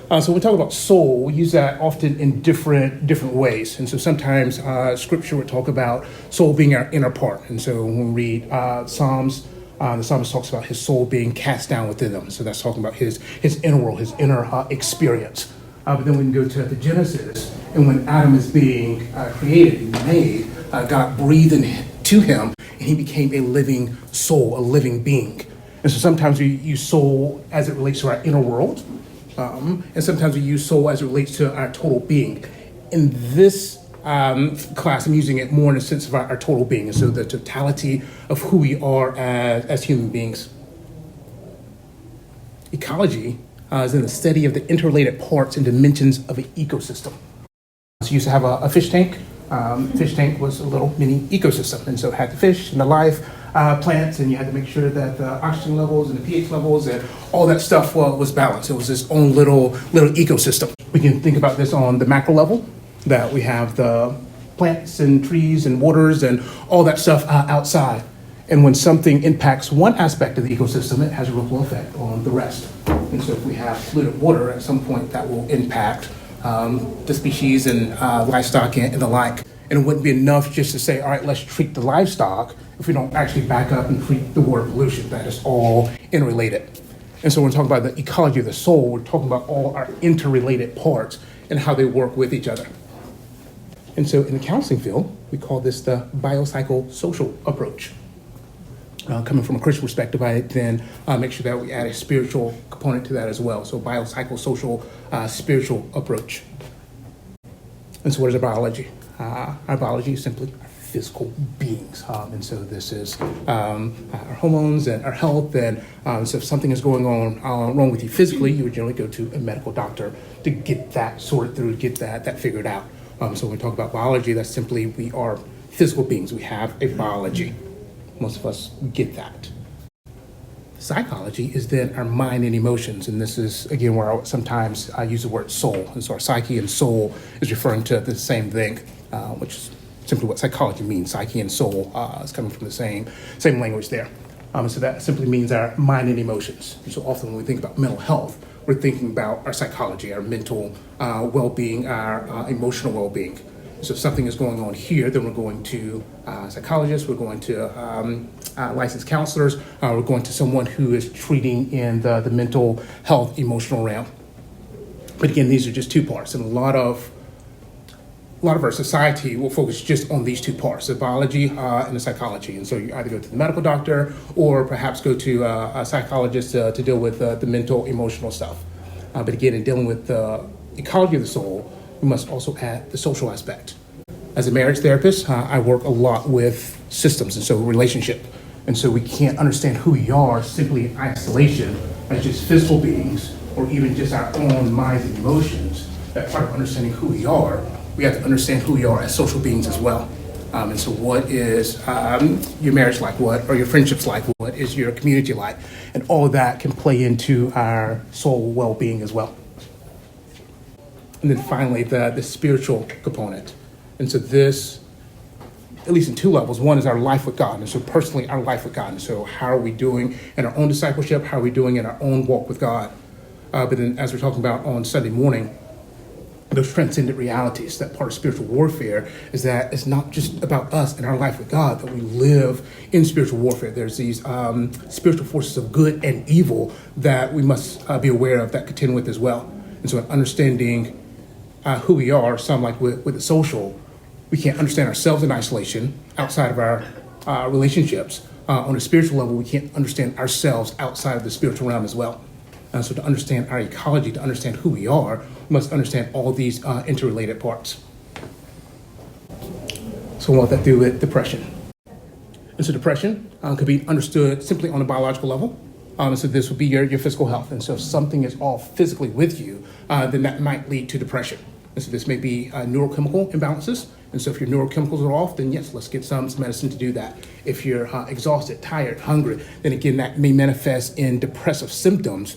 So when we talk about soul, we use that often in different ways. And so sometimes Scripture would talk about soul being our inner part. And so when we read Psalms, the psalmist talks about his soul being cast down within him. So that's talking about his inner world, his inner experience. But then we can go to the Genesis, and when Adam is being created and made, God breathed into him, and he became a living soul, a living being. And so sometimes we use soul as it relates to our inner world, and sometimes we use soul as it relates to our total being. In this class, I'm using it more in the sense of our total being, and so the totality of who we are as human beings. Ecology is in the study of the interrelated parts and dimensions of an ecosystem. So you used to have a fish tank. Fish tank was a little mini ecosystem, and so it had the fish and the live plants, and you had to make sure that the oxygen levels and the pH levels and all that stuff was balanced. It was its own little ecosystem. We can think about this on the macro level, that we have the plants and trees and waters and all that stuff outside. And when something impacts one aspect of the ecosystem, it has a ripple effect on the rest. And so if we have polluted water, at some point that will impact the species and livestock and the like. And it wouldn't be enough just to say, all right, let's treat the livestock if we don't actually back up and treat the water pollution. That is all interrelated. And so when we're talking about the ecology of the soul, we're talking about all our interrelated parts and how they work with each other. And so in the counseling field, we call this the Biocycle social approach. Coming from a Christian perspective, I then make sure that we add a spiritual component to that as well. So Biocycle social spiritual approach. And so what is our biology? Our biology is simply our physical beings. And so this is our hormones and our health. And so if something is going on wrong with you physically, you would generally go to a medical doctor to get that sorted through, get that figured out. So when we talk about biology, that's simply we are physical beings. We have a biology. Most of us get that. Psychology is then our mind and emotions. And this is, again, where sometimes I use the word soul. And so our psyche and soul is referring to the same thing, which is simply what psychology means. Psyche and soul is coming from the same language there. So that simply means our mind and emotions. And so often when we think about mental health, we're thinking about our psychology, our mental well-being, our emotional well-being. So if something is going on here, then we're going to psychologists, we're going to licensed counselors, we're going to someone who is treating in the mental health, emotional realm. But again, these are just two parts, and a lot of our society will focus just on these two parts, the biology and the psychology. And so you either go to the medical doctor or perhaps go to a psychologist to deal with the mental, emotional stuff. But again, in dealing with the ecology of the soul, we must also add the social aspect. As a marriage therapist, I work a lot with systems, and so relationship. And so we can't understand who we are simply in isolation as just physical beings or even just our own minds and emotions. That part of understanding who we have to understand who we are as social beings as well. And so what is your marriage like? What are your friendships like? What is your community like? And all of that can play into our soul well-being as well. And then finally, the spiritual component. And so this, at least in two levels, one is our life with God. And so personally, our life with God. And so how are we doing in our own discipleship? How are we doing in our own walk with God? But then as we're talking about on Sunday morning, those transcendent realities, that part of spiritual warfare is that it's not just about us and our life with God, that we live in spiritual warfare. There's these spiritual forces of good and evil that we must be aware of, that contend with as well. And so in understanding who we are, some like with the social, we can't understand ourselves in isolation outside of our relationships. On a spiritual level, we can't understand ourselves outside of the spiritual realm as well. So to understand our ecology, to understand who we are, we must understand all these interrelated parts. So what that do with depression? And so depression could be understood simply on a biological level. So this would be your physical health. And so if something is off physically with you, then that might lead to depression. And so this may be neurochemical imbalances. And so if your neurochemicals are off, then yes, let's get some medicine to do that. If you're exhausted, tired, hungry, then again, that may manifest in depressive symptoms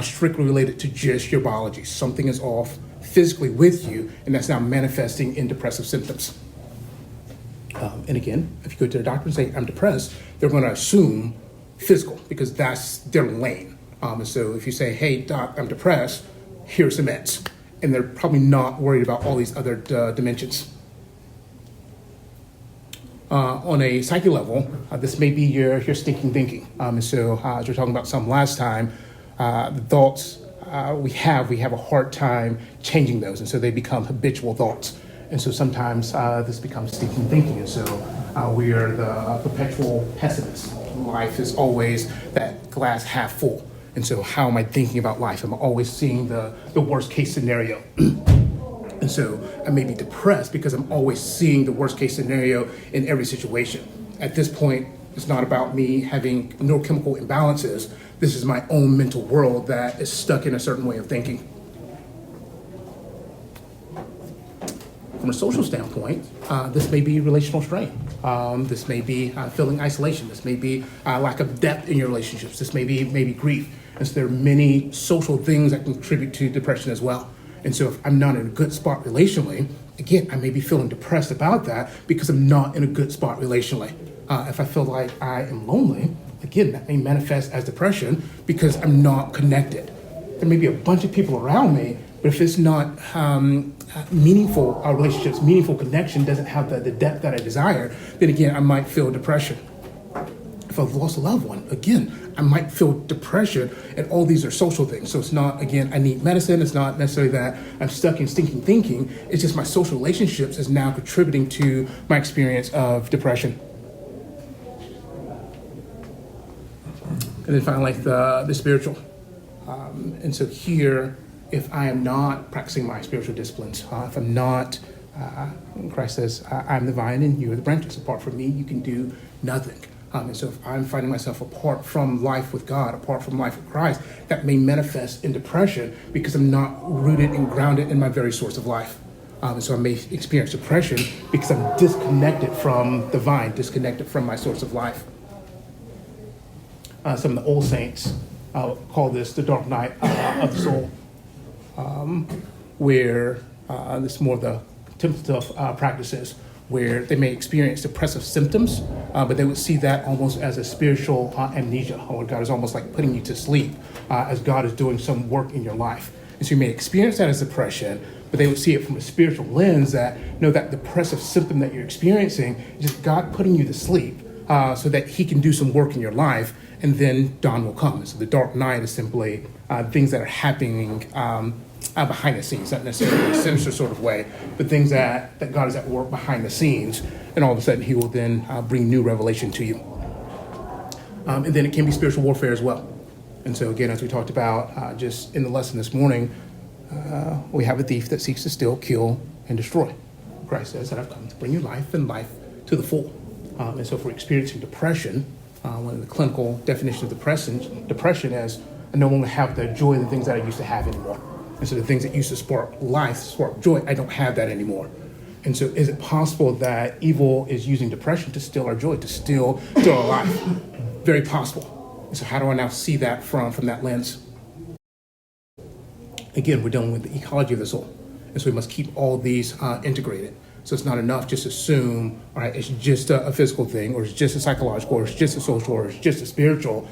strictly related to just your biology. Something is off physically with you, and that's now manifesting in depressive symptoms. And again, if you go to the doctor and say, I'm depressed, they're going to assume physical because that's their lane. And so if you say, hey, doc, I'm depressed, here's immense. And they're probably not worried about all these other dimensions. On a psyche level, this may be your stinking thinking. And so as we were talking about some last time, the thoughts we have a hard time changing those. And so they become habitual thoughts. And so sometimes this becomes stinking thinking. And so we are the perpetual pessimists. Life is always that glass half full. And so how am I thinking about life? I'm always seeing the worst case scenario. And so I may be depressed because I'm always seeing the worst case scenario in every situation. At this point, it's not about me having neurochemical imbalances. This is my own mental world that is stuck in a certain way of thinking. From a social standpoint, this may be relational strain. This may be feeling isolation. This may be lack of depth in your relationships. This may be grief. And so there are many social things that contribute to depression as well. And so if I'm not in a good spot relationally, again, I may be feeling depressed about that because I'm not in a good spot relationally. If I feel like I am lonely, again, that may manifest as depression because I'm not connected. There may be a bunch of people around me, but if it's not meaningful relationships, meaningful connection, doesn't have the depth that I desire, then again, I might feel depression. If I've lost a loved one, again, I might feel depression, and all these are social things. So it's not, again, I need medicine. It's not necessarily that I'm stuck in stinking thinking. It's just my social relationships is now contributing to my experience of depression. And then finally, the spiritual. And so here, if I am not practicing my spiritual disciplines, if I'm not, Christ says, I'm the vine and you are the branches. Apart from me, you can do nothing. And so if I'm finding myself apart from life with God, apart from life with Christ, that may manifest in depression because I'm not rooted and grounded in my very source of life. And so I may experience depression because I'm disconnected from the vine, disconnected from my source of life. Some of the old saints call this the dark night of the soul, where this is more of the contemplative practices, where they may experience depressive symptoms, but they would see that almost as a spiritual amnesia, or God is almost like putting you to sleep as God is doing some work in your life. And so you may experience that as depression, but they would see it from a spiritual lens that, that depressive symptom that you're experiencing is just God putting you to sleep so that he can do some work in your life, and then dawn will come. And so the dark night is simply things that are happening behind the scenes, not necessarily in a sinister sort of way, but things that God is at work behind the scenes, and all of a sudden he will then bring new revelation to you. And then it can be spiritual warfare as well. And so again, as we talked about just in the lesson this morning, we have a thief that seeks to steal, kill, and destroy. Christ says that I've come to bring you life and life to the full. And so if we're experiencing depression, one of the clinical definitions of depression is I no longer have the joy and the things that I used to have anymore. And so the things that used to spark life, spark joy, I don't have that anymore. And so is it possible that evil is using depression to steal our joy, to steal our life? Very possible. And so how do I now see that from that lens? Again, we're dealing with the ecology of the soul. And so we must keep all these integrated. So it's not enough just to assume, all right, it's just a physical thing, or it's just a psychological, or it's just a social, or it's just a spiritual.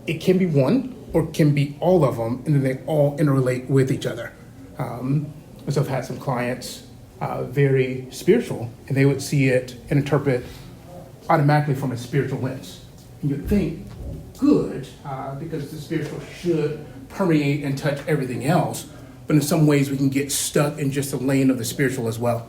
It can be one, or it can be all of them, and then they all interrelate with each other. And so I've had some clients, very spiritual, and they would see it and interpret automatically from a spiritual lens. And you'd think, good, because the spiritual should permeate and touch everything else, but in some ways we can get stuck in just the lane of the spiritual as well.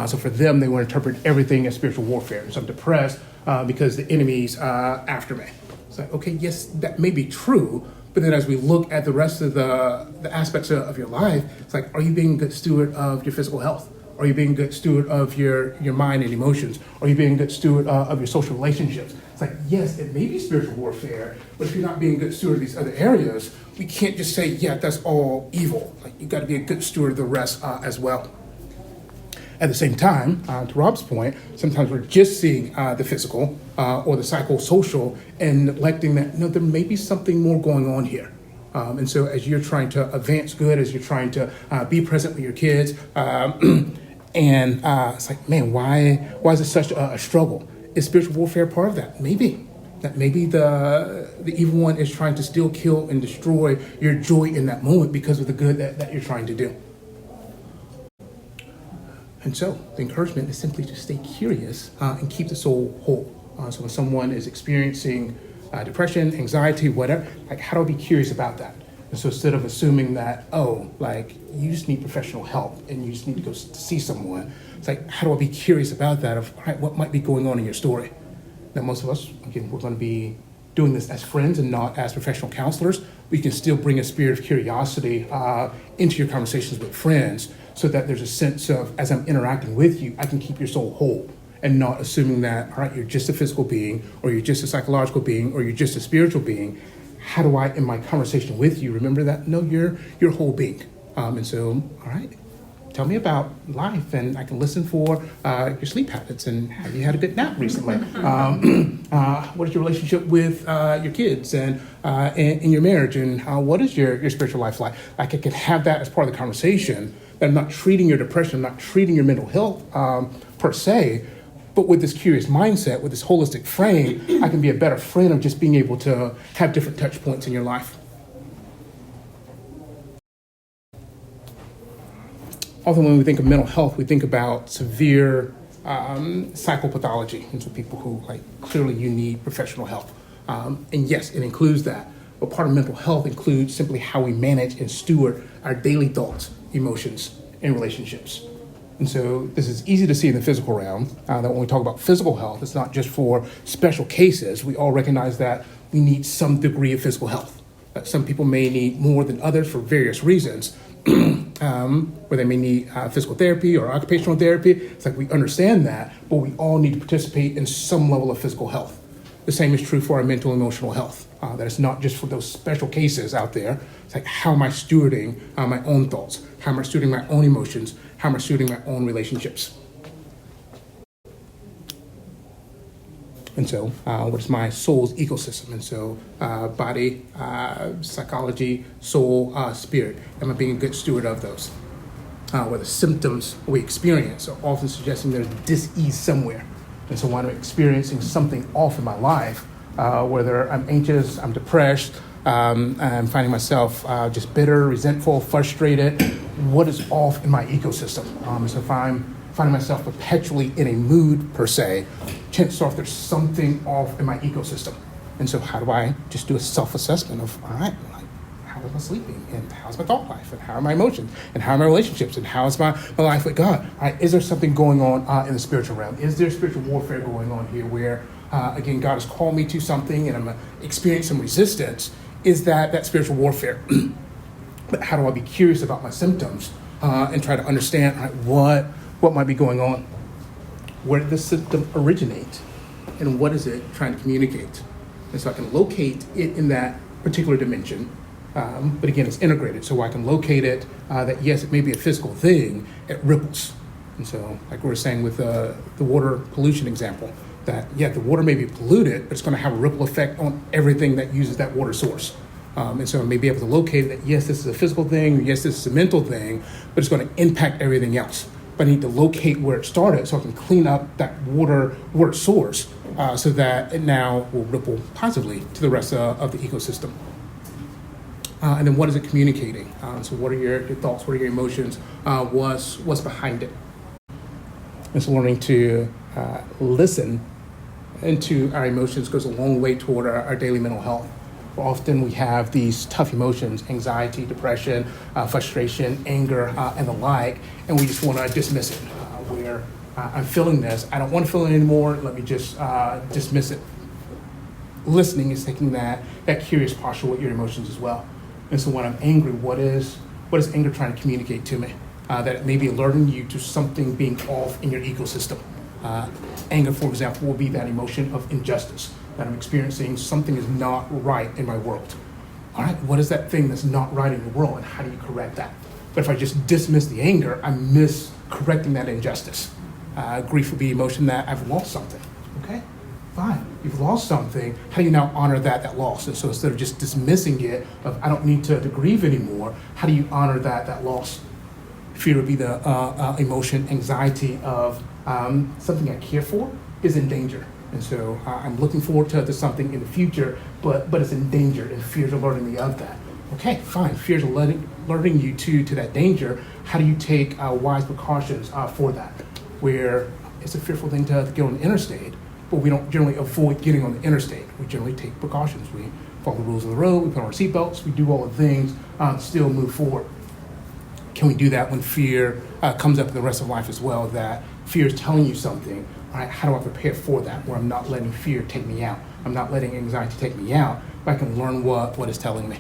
So for them, they would interpret everything as spiritual warfare. So I'm depressed because the enemy's after me. It's like, okay, yes, that may be true, but then as we look at the rest of the aspects of your life, it's like, are you being a good steward of your physical health? Are you being a good steward of your mind and emotions? Are you being a good steward of your social relationships? It's like, yes, it may be spiritual warfare, but if you're not being a good steward of these other areas, we can't just say, yeah, that's all evil. Like, you got to be a good steward of the rest as well. At the same time, to Rob's point, sometimes we're just seeing the physical or the psychosocial and neglecting that, there may be something more going on here. And so as you're trying to advance good, as you're trying to be present with your kids, and it's like, man, why is it such a struggle? Is spiritual warfare part of that? Maybe. That maybe the evil one is trying to steal, kill, and destroy your joy in that moment because of the good that you're trying to do. And so the encouragement is simply to stay curious and keep the soul whole. So when someone is experiencing depression, anxiety, whatever, like, how do I be curious about that? And so instead of assuming that, oh, like, you just need professional help and you just need to go see someone, it's like, how do I be curious about that of, all right, what might be going on in your story? Now, most of us, again, we're going to be doing this as friends and not as professional counselors. We can still bring a spirit of curiosity into your conversations with friends so that there's a sense of, as I'm interacting with you, I can keep your soul whole and not assuming that, all right, you're just a physical being or you're just a psychological being or you're just a spiritual being. How do I, in my conversation with you, remember that, no, you're a whole being. And so, all right, tell me about life, and I can listen for your sleep habits and have you had a good nap recently? What is your relationship with your kids and in your marriage, and what is your spiritual life like? Like, I can have that as part of the conversation, that I'm not treating your depression, I'm not treating your mental health per se, but with this curious mindset, with this holistic frame, I can be a better friend of just being able to have different touch points in your life. Often when we think of mental health, we think about severe psychopathology, and so people who, like, clearly you need professional help. And yes, it includes that. But part of mental health includes simply how we manage and steward our daily thoughts, emotions, and relationships. And so this is easy to see in the physical realm, that when we talk about physical health, it's not just for special cases. We all recognize that we need some degree of physical health. Some people may need more than others for various reasons, where they may need physical therapy or occupational therapy. It's like we understand that, but we all need to participate in some level of physical health. The same is true for our mental and emotional health. That it's not just for those special cases out there. It's like, how am I stewarding my own thoughts? How am I stewarding my own emotions? How am I stewarding my own relationships? And so, what is my soul's ecosystem? And so, body, psychology, soul, spirit. Am I being a good steward of those? Where the symptoms we experience are often suggesting there's dis-ease somewhere. And so when I'm experiencing something off in my life, whether I'm anxious, I'm depressed, I'm finding myself just bitter, resentful, frustrated, what is off in my ecosystem? So if I'm finding myself perpetually in a mood per se, chances are there's something off in my ecosystem. And so how do I just do a self-assessment of, all right, like, how am I sleeping? And how's my thought life? And how are my emotions? And how are my relationships? And how is my life with God? All right, is there something going on in the spiritual realm? Is there spiritual warfare going on here where, again, God has called me to something and I'm experiencing some resistance? Is that spiritual warfare? But how do I be curious about my symptoms and try to understand, all right, what might be going on? Where did this symptom originate? And what is it trying to communicate? And so I can locate it in that particular dimension. But again, it's integrated. So I can locate it, that yes, it may be a physical thing, it ripples. And so, like we were saying with the water pollution example, that yeah, the water may be polluted, but it's going to have a ripple effect on everything that uses that water source. And so I may be able to locate that, yes, this is a physical thing, yes, this is a mental thing, but it's going to impact everything else. But I need to locate where it started so I can clean up that water source so that it now will ripple positively to the rest of the ecosystem. And then what is it communicating? So what are your thoughts, what are your emotions, what's behind it? And so learning to listen into our emotions goes a long way toward our daily mental health. Often we have these tough emotions, anxiety, depression, frustration, anger, and the like, and we just want to dismiss it. Where I'm feeling this, I don't want to feel it anymore, let me just dismiss it. Listening is taking that curious posture with your emotions as well. And so when I'm angry, what is anger trying to communicate to me? That it may be alerting you to something being off in your ecosystem. Anger, for example, will be that emotion of injustice, that I'm experiencing something is not right in my world. All right, what is that thing that's not right in your world, and how do you correct that? But if I just dismiss the anger, I miss correcting that injustice. Grief would be emotion that I've lost something. Okay, fine, you've lost something. How do you now honor that loss? And so instead of just dismissing it, of I don't need to grieve anymore, how do you honor that loss? Fear would be the emotion, anxiety of something I care for is in danger. And so I'm looking forward to something in the future, but it's in danger, and fears are alerting me of that. Okay, fine. Fears are alerting you to that danger. How do you take wise precautions for that? Where it's a fearful thing to get on the interstate, but we don't generally avoid getting on the interstate. We generally take precautions. We follow the rules of the road, we put on our seatbelts, we do all the things, still move forward. Can we do that when fear comes up in the rest of life as well, that fear is telling you something? All right, how do I prepare for that, where I'm not letting fear take me out? I'm not letting anxiety take me out, but I can learn what it's telling me.